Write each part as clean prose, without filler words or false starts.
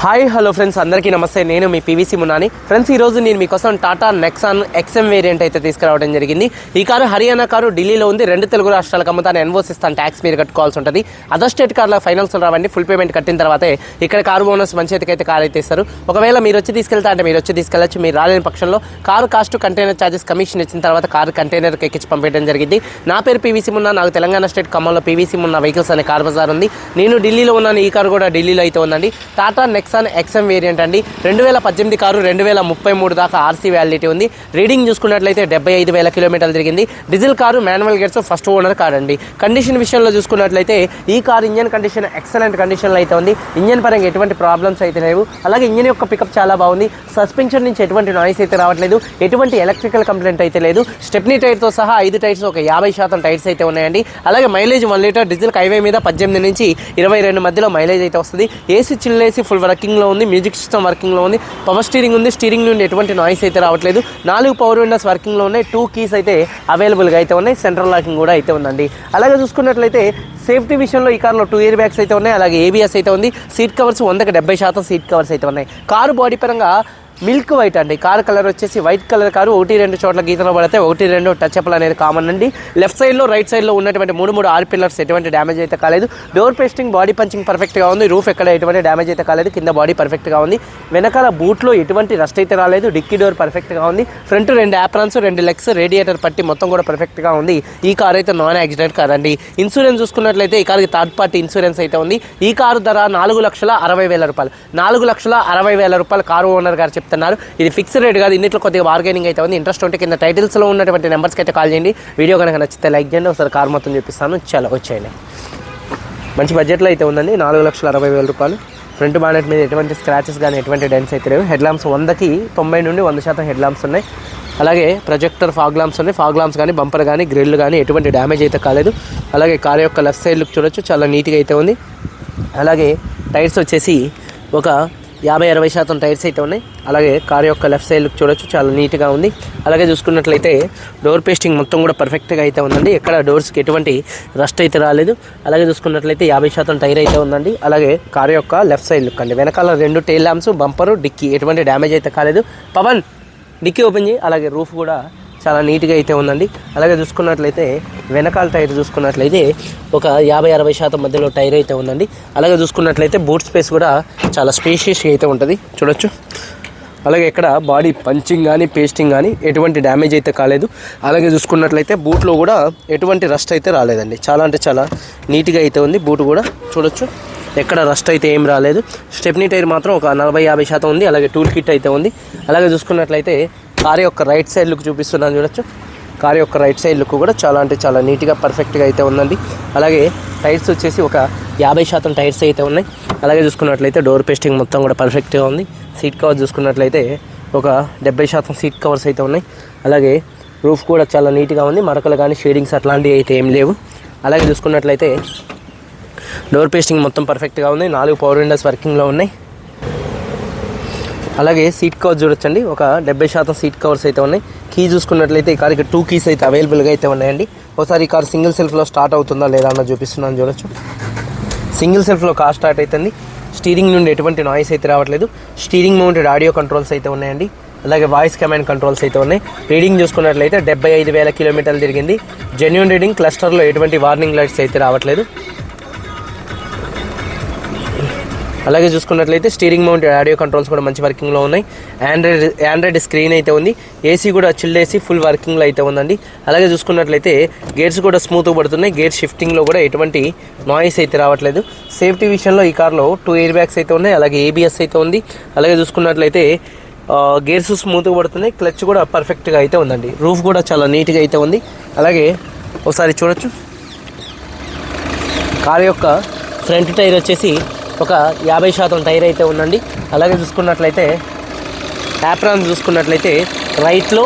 Hi hello friends, అందరికీ నమస్తే. నేను మీ పీవీసీ మున్నాని. ఫ్రెండ్స్, ఈరోజు నేను మీకోసం టాటా నెక్సాన్ ఎక్స్ఎం వేరియంట్ అయితే తీసుకురావడం జరిగింది. ఈ కారు హర్యానా కారు, ఢిల్లీలో ఉంది. 2 తెలుగు రాష్ట్రాలకు అమ్ముతాను. ఎన్ఓసి ఇస్తాను, ట్యాక్స్ మీరు కట్టుకోవాల్సి ఉంటుంది. అదర్ స్టేట్ కార్ల ఫైనాన్స్ రావండి. ఫుల్ పేమెంట్ కట్టిన తర్వాతే ఇక్కడ కారు ఓనర్స్ మంచి అయితే కారు అయితే ఇస్తారు. ఒకవేళ మీరు వచ్చి తీసుకెళ్తా అంటే మీరు వచ్చి తీసుకెళ్ళచ్చు. మీరు రాలేని పక్షంలో car cost, container charges, commission ఇచ్చిన తర్వాత కారు కంటైనర్కి ఎక్కించి పంపించడం జరిగింది. నా పేరు పీవీసీ మున్నా. నాకు తెలంగాణ స్టేట్ ఖమ్మంలో పీవీసీ మున్నా వెహికల్స్ అనే కార్ బజార్ ఉంది. నేను ఢిల్లీలో ఉన్నాను. ఈ కారు కూడా ఢిల్లీలో అయితే ఉందండి. టాటా నెక్సాన్ ఎక్స్ఎం వేరియంట్ అండి. 2018 కారు, 2033 దాకా ఆర్సీ వ్యాలిడిటీ ఉంది. రీడింగ్ చూసుకున్నట్లయితే 75,000 కిలోమీటర్లు తిరిగింది. Diesel car, manual gears, first owner car అండి. కండిషన్ విషయంలో చూసుకున్నట్లయితే ఈ కారు ఇంజన్ కండిషన్ ఎక్సలెంట్ కండిషన్లో అయితే ఉంది. ఇంజన్ పరంగా ఎటువంటి ప్రాబ్లమ్స్ అయితే లేవు. అలాగే ఇంజన్ యొక్క పికప్ చాలా బాగుంది. సస్పెన్షన్ నుంచి ఎటువంటి నాయిస్ అయితే రావట్లేదు. ఎటువంటి ఎలక్ట్రికల్ కంప్లైంట్ అయితే లేదు. స్టెప్నీ టైర్తో సహా 5 టైర్స్, ఒక 50% టైర్స్ అయితే ఉన్నాయండి. అలాగే మైలేజ్ 1 లీటర్ డీజిల్ హైవే మీద 18 నుంచి 22 మధ్యలో మైలేజ్ అయితే వస్తుంది. ఏసీ చిల్ ఏసీ ఫుల్ వర్కింగ్లో ఉంది. మ్యూజిక్ సిస్టమ్ వర్కింగ్లో ఉంది. పవర్ స్టీరింగ్ ఉంది. స్టీరింగ్ నుండి ఎటువంటి నాయిస్ అయితే రావట్లేదు. 4 పవర్ విండోస్ వర్కింగ్లో ఉన్నాయి. 2 కీస్ అయితే అవైలబుల్గా అయితే ఉన్నాయి. సెంట్రల్ లాకింగ్ కూడా అయితే ఉందండి. అలాగే చూసుకున్నట్లయితే సేఫ్టీ విషయంలో ఈ కార్లో 2 ఎయిర్ బ్యాగ్స్ అయితే ఉన్నాయి. అలాగే ఏబిఎస్ అయితే ఉంది. సీట్ కవర్స్ 100కి 70% సీట్ కవర్స్ అయితే ఉన్నాయి. కారు బాడీ పరంగా మిల్క్ వైట్ అండి. కారు కలర్ వచ్చేసి వైట్ కలర్ కారు. 1-2 చోట్ల గీతలు పడితే 1-2 టచ్ అప్లు అనేది కామన్ అండి. లెఫ్ట్ సైడ్లో, రైట్ సైడ్లో ఉన్నటువంటి 3 ఆర్ పిల్లర్స్ ఎటువంటి డ్యామేజ్ అయితే కాలేదు. డోర్ పేస్టింగ్, బాడీ పంచింగ్ పర్ఫెక్ట్గా ఉంది. రూఫ్ ఎక్కడ ఎటువంటి డ్యామేజ్ అయితే కాలేదు. కింద బాడీ పర్ఫెక్ట్గా ఉంది. వెనకాల బూట్లో ఎటువంటి రస్ట్ అయితే రాలేదు. డిక్కీ డోర్ పర్ఫెక్ట్గా ఉంది. ఫ్రంట్ 2 యాప్రాన్స్, 2 లెగ్స్, రేడియేటర్ పట్టి మొత్తం కూడా పర్ఫెక్ట్గా ఉంది. ఈ కార్ అయితే నాన్ యాక్సిడెంట్ కార్ అండి. ఇన్సూరెన్స్ చూసుకున్నట్లయితే ఈ కార్కి థర్డ్ పార్టీ ఇన్సూరెన్స్ అయితే ఉంది. ఈ కారు ధర 4,60,000 రూపాయలు. 4,60,000 రూపాయలు కారు ఓనర్ గారు చెప్తున్నారు. ఇది ఫిక్స్ రేట్ కాదు. ఇందులో కొద్దిగా బార్గెనింగ్ అయితే ఉంది. ఇంట్రెస్ట్ ఉంటే కింద టైటిల్స్లో ఉన్నటువంటి నెంబర్స్కి అయితే కాల్ చేయండి. వీడియో కనుక నచ్చితే లైక్ చేయండి. ఒకసారి కార్ మొత్తం చూపిస్తాను. చాలా వచ్చేయండి. మంచి బడ్జెట్లో అయితే ఉందండి. 4,60,000 రూపాయలు. ఫ్రంట్ బానెట్ మీద ఎటువంటి స్క్రాచెస్ కానీ ఎటువంటి డెంట్స్ అయితే లేవు. హెడ్ ల్యాంప్స్ 100కి 90 నుండి 100% హెడ్ ల్యాంప్స్ ఉన్నాయి. అలాగే ప్రొజెక్టర్ ఫాగ్ ల్యాంప్స్ ఉన్నాయి. ఫాగ్ ల్యాంప్స్ కానీ, బంపర్ కానీ, గ్రిల్ కానీ ఎటువంటి డ్యామేజ్ అయితే కాలేదు. అలాగే కార్ యొక్క లెఫ్ట్ సైడ్ లుక్ చూడొచ్చు, చాలా నీట్గా అయితే ఉంది. అలాగే టైర్స్ వచ్చేసి ఒక 50-60% టైర్స్ అయితే ఉన్నాయి. అలాగే కార్ యొక్క లెఫ్ట్ సైడ్ లుక్ చూడొచ్చు, చాలా నీట్గా ఉంది. అలాగే చూసుకున్నట్లయితే డోర్ పేస్టింగ్ మొత్తం కూడా పర్ఫెక్ట్గా అయితే ఉందండి. ఎక్కడ డోర్స్కి ఎటువంటి రస్ట్ అయితే రాలేదు. అలాగే చూసుకున్నట్లయితే 50% టైర్ అయితే ఉందండి. అలాగే కార్ యొక్క లెఫ్ట్ సైడ్ లుక్ అండి. వెనకాల 2 టైల్ ల్యాంప్స్, బంపరు, డిక్కీ ఎటువంటి డ్యామేజ్ అయితే కాలేదు. పవన్ డిక్కీ ఓపెన్ చేయి. అలాగే రూఫ్ కూడా చాలా నీట్గా అయితే ఉందండి. అలాగే చూసుకున్నట్లయితే వెనకాల టైర్ చూసుకున్నట్లయితే ఒక 50-60% మధ్యలో టైర్ అయితే ఉందండి. అలాగే చూసుకున్నట్లయితే బూట్ స్పేస్ కూడా చాలా స్పేషియస్గా అయితే ఉంటుంది, చూడొచ్చు. అలాగే ఇక్కడ బాడీ పంచింగ్ కానీ, పేస్టింగ్ కానీ ఎటువంటి డ్యామేజ్ అయితే కాలేదు. అలాగే చూసుకున్నట్లయితే బూట్లో కూడా ఎటువంటి రస్ట్ అయితే రాలేదండి. చాలా అంటే చాలా నీట్గా అయితే ఉంది. బూట్ కూడా చూడొచ్చు, ఎక్కడ రస్ట్ అయితే ఏం రాలేదు. స్టెప్నీ టైర్ మాత్రం ఒక 40-50% ఉంది. అలాగే టూల్ కిట్ అయితే ఉంది. అలాగే చూసుకున్నట్లయితే కార్ యొక్క రైట్ సైడ్ లుక్ చూపిస్తున్నాను, చూడొచ్చు. కార్ యొక్క రైట్ సైడ్ లుక్ కూడా చాలా అంటే చాలా నీట్గా పర్ఫెక్ట్గా అయితే ఉందండి. అలాగే టైర్స్ వచ్చేసి ఒక 50% టైర్స్ అయితే ఉన్నాయి. అలాగే చూసుకున్నట్లయితే డోర్ పేస్టింగ్ మొత్తం కూడా పర్ఫెక్ట్గా ఉంది. సీట్ కవర్స్ చూసుకున్నట్లయితే ఒక 70% సీట్ కవర్స్ అయితే ఉన్నాయి. అలాగే రూఫ్ కూడా చాలా నీట్గా ఉంది. మరకలు కానీ, షేడింగ్స్ అట్లాంటివి అయితే ఏం లేవు. అలాగే చూసుకున్నట్లయితే డోర్ పేస్టింగ్ మొత్తం పర్ఫెక్ట్గా ఉంది. 4 పవర్ విండోస్ వర్కింగ్లో ఉన్నాయి. అలాగే సీట్ కవర్స్ చూడొచ్చండి, ఒక 70% సీట్ కవర్స్ అయితే ఉన్నాయి. కీ చూసుకున్నట్లయితే ఈ కార్కి 2 కీస్ అయితే అవైలబుల్గా అయితే ఉన్నాయండి. ఒకసారి ఈ కార్ సింగిల్ సెల్ఫ్లో స్టార్ట్ అవుతుందా లేదా అన్న చూపిస్తున్నాను, చూడొచ్చు. సింగిల్ సెల్ఫ్లో కార్ స్టార్ట్ అవుతుంది. స్టీరింగ్ నుండి ఎటువంటి నాయిస్ అయితే రావట్లేదు. స్టీరింగ్ మౌంటెడ్ ఆడియో కంట్రోల్స్ అయితే ఉన్నాయండి. అలాగే వాయిస్ కమాండ్ కంట్రోల్స్ అయితే ఉన్నాయి. రీడింగ్ చూసుకున్నట్లయితే 75,000 కిలోమీటర్లు తిరిగింది. Genuine reading. క్లస్టర్లో ఎటువంటి వార్నింగ్ లైట్స్ అయితే రావట్లేదు. అలాగే చూసుకున్నట్లయితే స్టీరింగ్ మౌంటెడ్ ఆడియో కంట్రోల్స్ కూడా మంచి వర్కింగ్లో ఉన్నాయి. ఆండ్రాయిడ్ స్క్రీన్ అయితే ఉంది. ఏసీ కూడా చిల్డ్ ఏసీ ఫుల్ వర్కింగ్లో అయితే ఉందండి. అలాగే చూసుకున్నట్లయితే గేర్స్ కూడా స్మూత్గా పడుతున్నాయి. గేర్ షిఫ్టింగ్లో కూడా ఎటువంటి నాయిస్ అయితే రావట్లేదు. సేఫ్టీ విషయంలో ఈ కార్లో 2 ఎయిర్ బ్యాగ్స్ అయితే ఉన్నాయి. అలాగే ఏబిఎస్ అయితే ఉంది. అలాగే చూసుకున్నట్లయితే గేర్స్ స్మూత్గా పడుతున్నాయి. క్లచ్ కూడా పర్ఫెక్ట్గా అయితే ఉందండి. రూఫ్ కూడా చాలా నీట్గా అయితే ఉంది. అలాగే ఒకసారి చూడొచ్చు, కార్ యొక్క ఫ్రంట్ టైర్ వచ్చేసి ఒక 50% టైర్ అయితే ఉందండి. అలాగే చూసుకున్నట్లయితే యాప్రాన్స్ చూసుకున్నట్లయితే రైట్లో,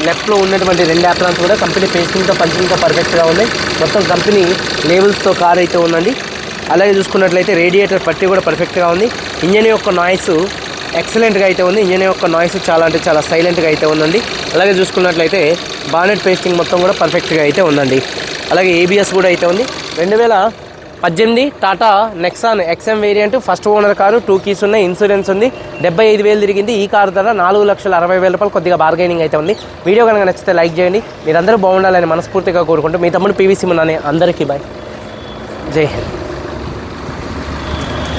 లెఫ్ట్లో ఉన్నటువంటి 2 యాప్రాన్స్ కూడా కంపెనీ పేస్టింగ్తో, పంచింగ్తో పర్ఫెక్ట్గా ఉన్నాయి. మొత్తం కంపెనీ లేబుల్స్తో కార్ అయితే ఉందండి. అలాగే చూసుకున్నట్లయితే రేడియేటర్ పట్టి కూడా పర్ఫెక్ట్గా ఉంది. ఇంజన్ యొక్క నాయిస్ ఎక్సలెంట్గా అయితే ఉంది. ఇంజన్ యొక్క నాయిస్ చాలా అంటే చాలా సైలెంట్గా అయితే ఉందండి. అలాగే చూసుకున్నట్లయితే బానెట్ పేస్టింగ్ మొత్తం కూడా పర్ఫెక్ట్గా అయితే ఉందండి. అలాగే ఏబిఎస్ కూడా అయితే ఉంది. 18 Tata Nexon XM variant, first owner car, 2 keys ఉన్నాయి, ఇన్సూరెన్స్ ఉంది, 75,000 తిరిగింది. ఈ కారు ధర 4,60,000 రూపాయలు. కొద్దిగా బార్గెనింగ్ అయితే ఉంది. వీడియో కనుక నచ్చితే లైక్ చేయండి. మీరందరూ బాగుండాలని మనస్ఫూర్తిగా కోరుకుంటూ మీ తమ్ముడు PVC మున్నాని. అందరికీ బాయ్, జై హింద్.